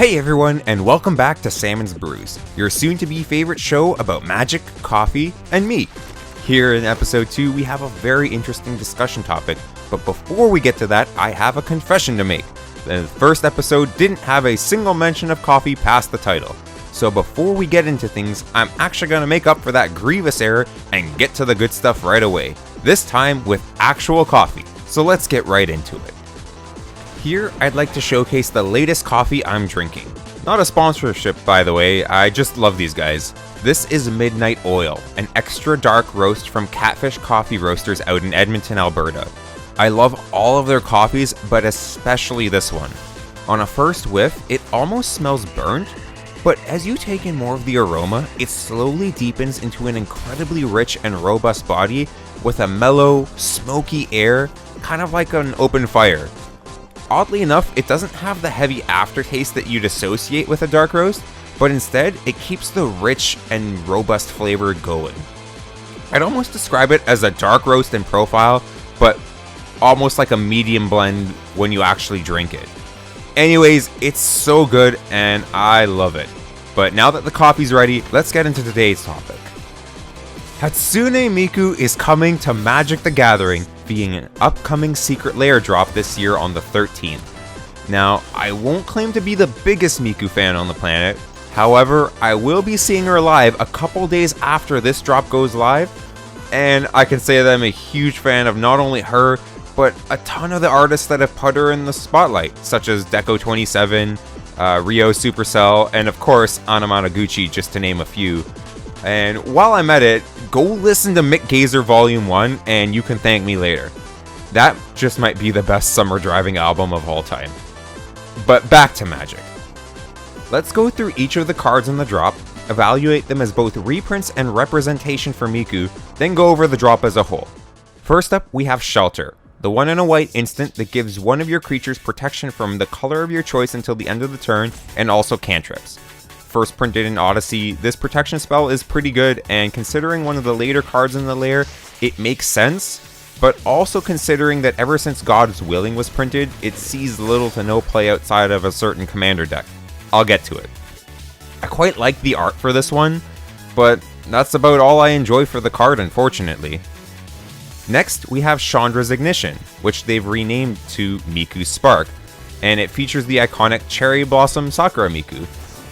Hey everyone, and welcome back to Salmon's Brews, your soon-to-be favorite show about magic, coffee, and meat. Here in episode 2, we have a very interesting discussion topic, but before we get to that, I have a confession to make. The first episode didn't have a single mention of coffee past the title, so before we get into things, I'm actually going to make up for that grievous error and get to the good stuff right away, this time with actual coffee, so let's get right into it. Here, I'd like to showcase the latest coffee I'm drinking. Not a sponsorship, by the way, I just love these guys. This is Midnight Oil, an extra dark roast from Catfish Coffee Roasters out in Edmonton, Alberta. I love all of their coffees, but especially this one. On a first whiff, it almost smells burnt, but as you take in more of the aroma, it slowly deepens into an incredibly rich and robust body with a mellow, smoky air, kind of like an open fire. Oddly enough, it doesn't have the heavy aftertaste that you'd associate with a dark roast, but instead, it keeps the rich and robust flavor going. I'd almost describe it as a dark roast in profile, but almost like a medium blend when you actually drink it. Anyways, it's so good and I love it. But now that the coffee's ready, let's get into today's topic. Hatsune Miku is coming to Magic the Gathering, being an upcoming Secret Lair drop this year on the 13th. Now, I won't claim to be the biggest Miku fan on the planet, however, I will be seeing her live a couple days after this drop goes live, and I can say that I'm a huge fan of not only her, but a ton of the artists that have put her in the spotlight, such as Deco27, Ryo Supercell, and of course, Anamanaguchi, just to name a few. And while I'm at it, go listen to Mick Gazer Volume 1 and you can thank me later. That just might be the best summer driving album of all time. But back to Magic. Let's go through each of the cards in the drop, evaluate them as both reprints and representation for Miku, then go over the drop as a whole. First up, we have Shelter, the 1 and a white instant that gives one of your creatures protection from the color of your choice until the end of the turn, and also cantrips. First printed in Odyssey, this protection spell is pretty good, and considering one of the later cards in the lair, it makes sense, but also considering that ever since God's Willing was printed, it sees little to no play outside of a certain commander deck. I'll get to it. I quite like the art for this one, but that's about all I enjoy for the card, unfortunately. Next, we have Chandra's Ignition, which they've renamed to Miku Spark, and it features the iconic Cherry Blossom Sakura Miku.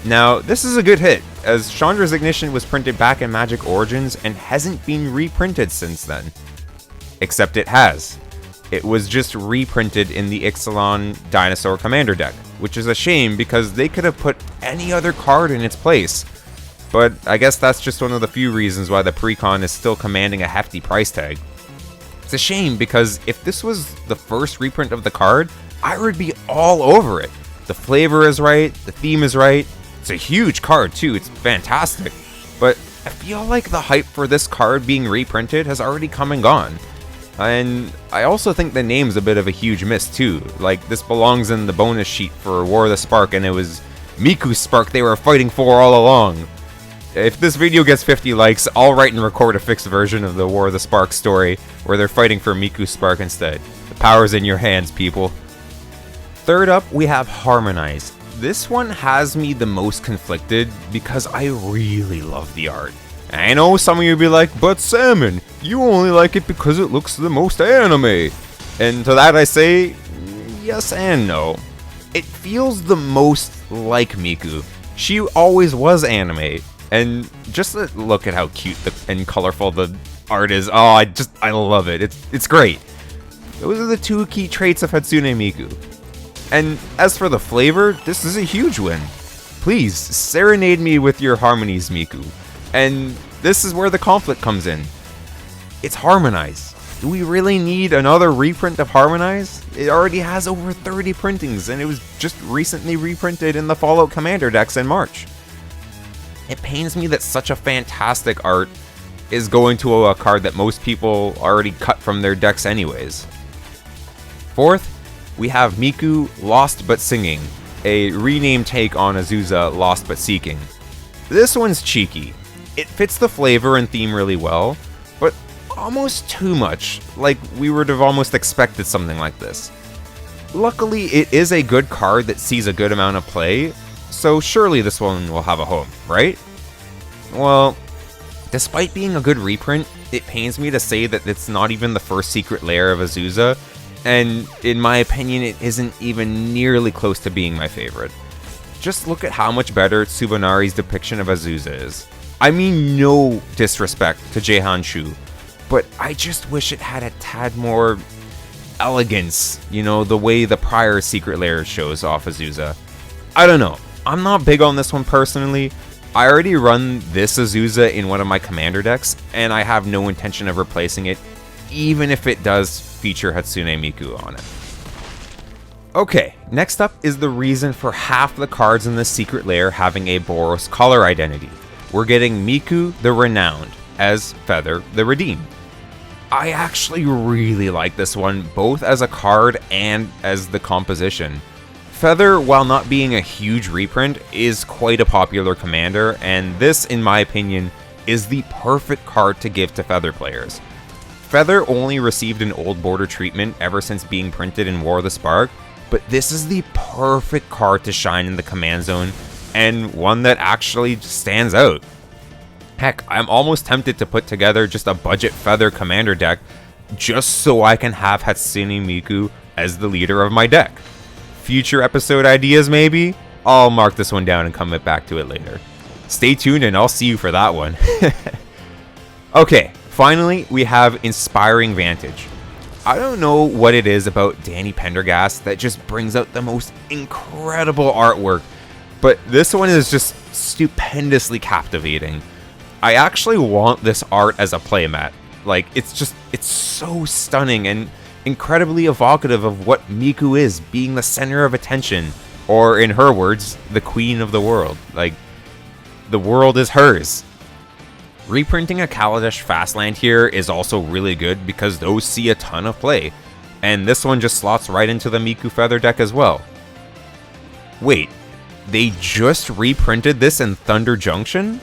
Now, this is a good hit, as Chandra's Ignition was printed back in Magic Origins and hasn't been reprinted since then. Except it has. It was just reprinted in the Ixalan Dinosaur Commander deck, which is a shame because they could have put any other card in its place. But I guess that's just one of the few reasons why the precon is still commanding a hefty price tag. It's a shame because if this was the first reprint of the card, I would be all over it. The flavor is right, the theme is right. It's a huge card too, it's fantastic, but I feel like the hype for this card being reprinted has already come and gone. And I also think the name's a bit of a huge miss too, like this belongs in the bonus sheet for War of the Spark and it was Miku Spark they were fighting for all along. If this video gets 50 likes, I'll write and record a fixed version of the War of the Spark story where they're fighting for Miku Spark instead. The power's in your hands, people. Third up, we have Harmonize. This one has me the most conflicted because I really love the art. I know some of you will be like, but Salmon, you only like it because it looks the most anime. And to that I say, yes and no. It feels the most like Miku. She always was anime. And just look at how cute and colorful the art is. Oh, I love it. It's great. Those are the two key traits of Hatsune Miku. And as for the flavor, this is a huge win. Please, serenade me with your harmonies, Miku. And this is where the conflict comes in. It's Harmonize. Do we really need another reprint of Harmonize? It already has over 30 printings, and it was just recently reprinted in the Fallout Commander decks in March. It pains me that such a fantastic art is going to a card that most people already cut from their decks anyways. Fourth, we have Miku Lost But Singing, a renamed take on Azusa Lost But Seeking. This one's cheeky. It fits the flavor and theme really well, but almost too much, like we would have almost expected something like this. Luckily, it is a good card that sees a good amount of play, so surely this one will have a home, right? Well, despite being a good reprint, it pains me to say that it's not even the first Secret Lair of Azusa, and in my opinion it isn't even nearly close to being my favorite. Just look at how much better Tsubanari's depiction of Azusa is. I mean no disrespect to Jaehan Shu, but I just wish it had a tad more elegance, the way the prior Secret Lair shows off Azusa. I don't know, I'm not big on this one personally. I already run this Azusa in one of my commander decks, and I have no intention of replacing it, even if it does feature Hatsune Miku on it. Okay, next up is the reason for half the cards in the Secret Lair having a Boros color identity. We're getting Miku the Renowned as Feather the Redeemed. I actually really like this one, both as a card and as the composition. Feather, while not being a huge reprint, is quite a popular commander, and this, in my opinion, is the perfect card to give to Feather players. Feather only received an old border treatment ever since being printed in War of the Spark, but this is the perfect card to shine in the command zone, and one that actually stands out. Heck, I'm almost tempted to put together just a budget Feather commander deck, just so I can have Hatsune Miku as the leader of my deck. Future episode ideas maybe? I'll mark this one down and come back to it later. Stay tuned and I'll see you for that one. Okay, finally we have Inspiring Vantage. I don't know what it is about Danny Pendergast that just brings out the most incredible artwork, but this one is just stupendously captivating. I actually want this art as a playmat. Like, it's so stunning and incredibly evocative of what Miku is, being the center of attention, or in her words, the queen of the world. Like, the world is hers. Reprinting a Kaladesh Fastland here is also really good because those see a ton of play, and this one just slots right into the Miku Feather deck as well. Wait, they just reprinted this in Thunder Junction?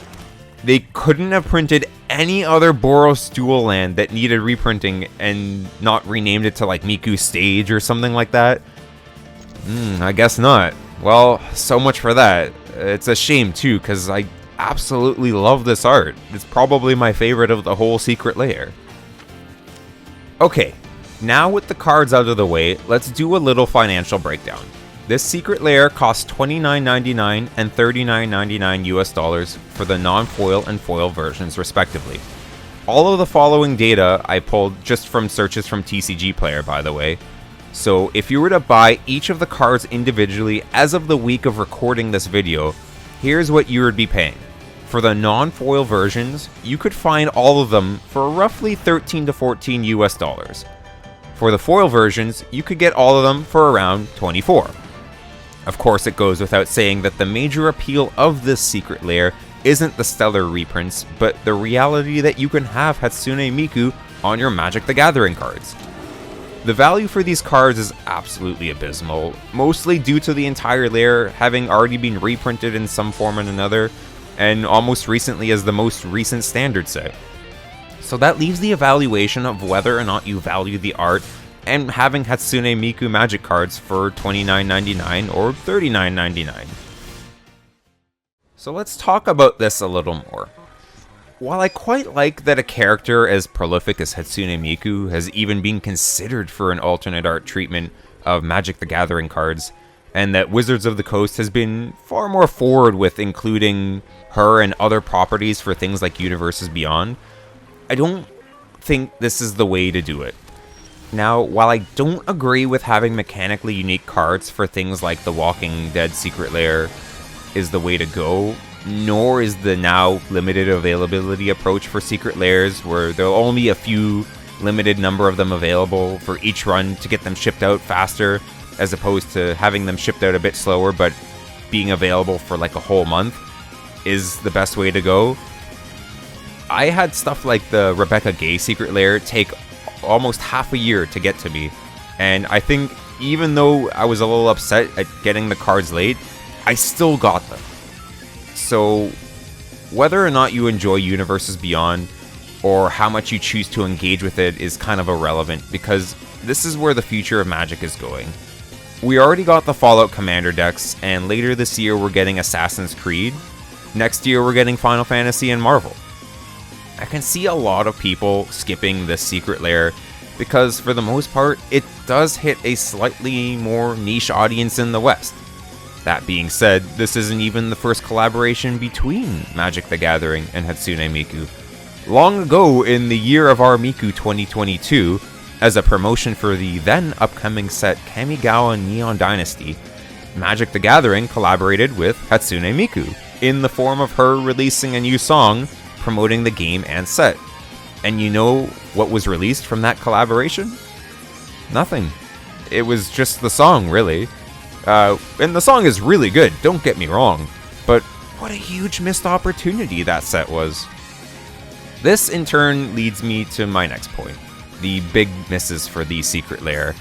They couldn't have printed any other Boros dual land that needed reprinting and not renamed it to like Miku Stage or something like that? I guess not. Well, so much for that. It's a shame too, because I absolutely love this art. It's probably my favorite of the whole Secret Lair. Okay, now with the cards out of the way, let's do a little financial breakdown. This Secret Lair costs $29.99 and $39.99 US for the non-foil and foil versions respectively. All of the following data I pulled just from searches from TCG Player, by the way. So if you were to buy each of the cards individually as of the week of recording this video, here's what you would be paying. For the non-foil versions, you could find all of them for roughly $13 to $14 US. For the foil versions, you could get all of them for around $24. Of course, it goes without saying that the major appeal of this Secret Lair isn't the stellar reprints, but the reality that you can have Hatsune Miku on your Magic the Gathering cards. The value for these cards is absolutely abysmal, mostly due to the entire lair having already been reprinted in some form or another, and almost recently as the most recent standard set. So that leaves the evaluation of whether or not you value the art and having Hatsune Miku Magic cards for $29.99 or $39.99. So let's talk about this a little more. While I quite like that a character as prolific as Hatsune Miku has even been considered for an alternate art treatment of Magic the Gathering cards, and that Wizards of the Coast has been far more forward with including her and other properties for things like Universes Beyond, I don't think this is the way to do it. Now, while I don't agree with having mechanically unique cards for things like the Walking Dead Secret Lair is the way to go, nor is the now limited availability approach for Secret Lairs where there'll only be a few limited number of them available for each run to get them shipped out faster, as opposed to having them shipped out a bit slower but being available for like a whole month, is the best way to go. I had stuff like the Rebecca Gay Secret Lair take almost half a year to get to me, and I think even though I was a little upset at getting the cards late, I still got them. So whether or not you enjoy Universes Beyond or how much you choose to engage with it is kind of irrelevant, because this is where the future of Magic is going. We already got the Fallout Commander decks, and later this year we're getting Assassin's Creed. Next year we're getting Final Fantasy and Marvel. I can see a lot of people skipping the Secret Lair because for the most part it does hit a slightly more niche audience in the West. That being said, this isn't even the first collaboration between Magic the Gathering and Hatsune Miku. Long ago in the year of our Miku 2022, as a promotion for the then upcoming set Kamigawa Neon Dynasty, Magic the Gathering collaborated with Hatsune Miku in the form of her releasing a new song promoting the game and set. And you know what was released from that collaboration? Nothing. It was just the song, really. And the song is really good, don't get me wrong, but what a huge missed opportunity that set was. This in turn leads me to my next point, the big misses for the Secret Lair.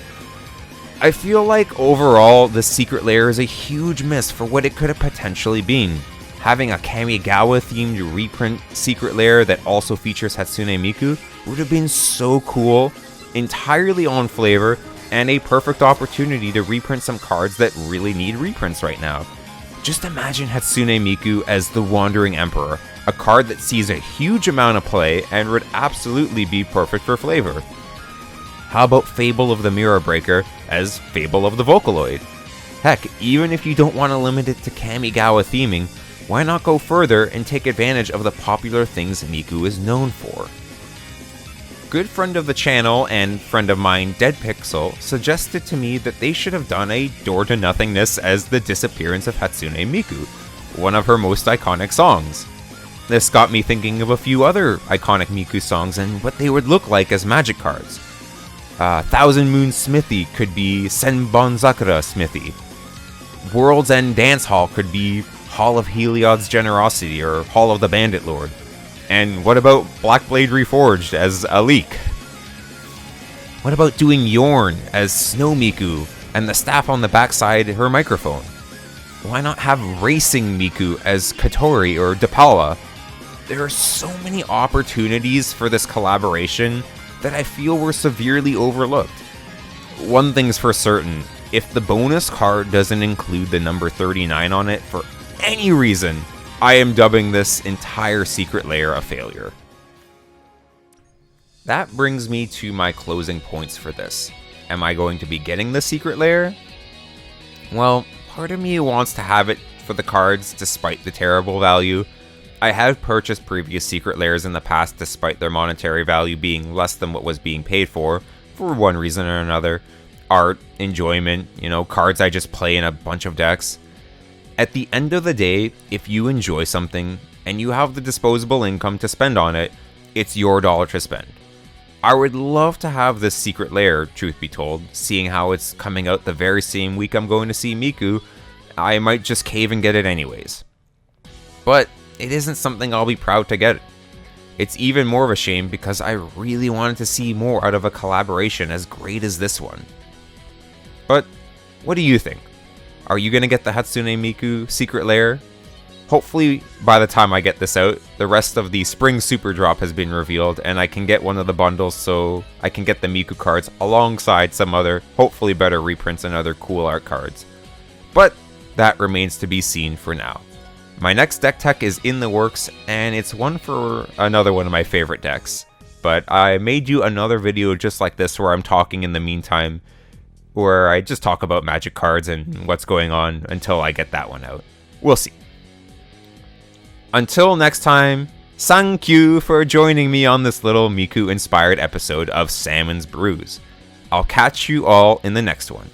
I feel like overall the Secret Lair is a huge miss for what it could have potentially been. Having a Kamigawa themed reprint Secret Lair that also features Hatsune Miku would have been so cool, entirely on flavor, and a perfect opportunity to reprint some cards that really need reprints right now. Just imagine Hatsune Miku as the Wandering Emperor, a card that sees a huge amount of play and would absolutely be perfect for flavor. How about Fable of the Mirror Breaker as Fable of the Vocaloid? Heck, even if you don't want to limit it to Kamigawa theming, why not go further and take advantage of the popular things Miku is known for? Good friend of the channel and friend of mine, Dead Pixel, suggested to me that they should have done a Door to Nothingness as the disappearance of Hatsune Miku, one of her most iconic songs. This got me thinking of a few other iconic Miku songs and what they would look like as magic cards. Thousand Moon Smithy could be Senbonzakura Smithy. World's End Dance Hall could be Hall of Heliod's Generosity or Hall of the Bandit Lord. And what about Blackblade Reforged as Alik? What about doing Yorn as Snow Miku and the staff on the backside her microphone? Why not have Racing Miku as Katori or Depala? There are so many opportunities for this collaboration that I feel were severely overlooked. One thing's for certain, if the bonus card doesn't include the number 39 on it for any reason, I am dubbing this entire Secret Lair a failure. That brings me to my closing points for this. Am I going to be getting the Secret Lair? Well, part of me wants to have it for the cards despite the terrible value. I have purchased previous Secret Lairs in the past despite their monetary value being less than what was being paid for one reason or another. Art, enjoyment, cards I just play in a bunch of decks. At the end of the day, if you enjoy something and you have the disposable income to spend on it, it's your dollar to spend. I would love to have this Secret Lair, truth be told, seeing how it's coming out the very same week I'm going to see Miku. I might just cave and get it anyways. But it isn't something I'll be proud to get. It's even more of a shame because I really wanted to see more out of a collaboration as great as this one. But what do you think? Are you going to get the Hatsune Miku Secret Lair? Hopefully, by the time I get this out, the rest of the Spring Super Drop has been revealed and I can get one of the bundles so I can get the Miku cards alongside some other, hopefully better reprints and other cool art cards. But that remains to be seen for now. My next deck tech is in the works and it's one for another one of my favorite decks. But I made you another video just like this where I'm talking in the meantime, where I just talk about Magic cards and what's going on until I get that one out. We'll see. Until next time, thank you for joining me on this little Miku-inspired episode of Salmon's Brews. I'll catch you all in the next one.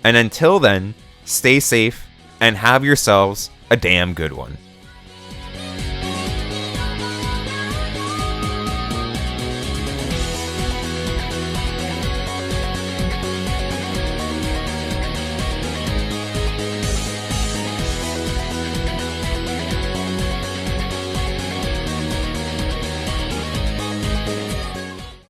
And until then, stay safe and have yourselves a damn good one.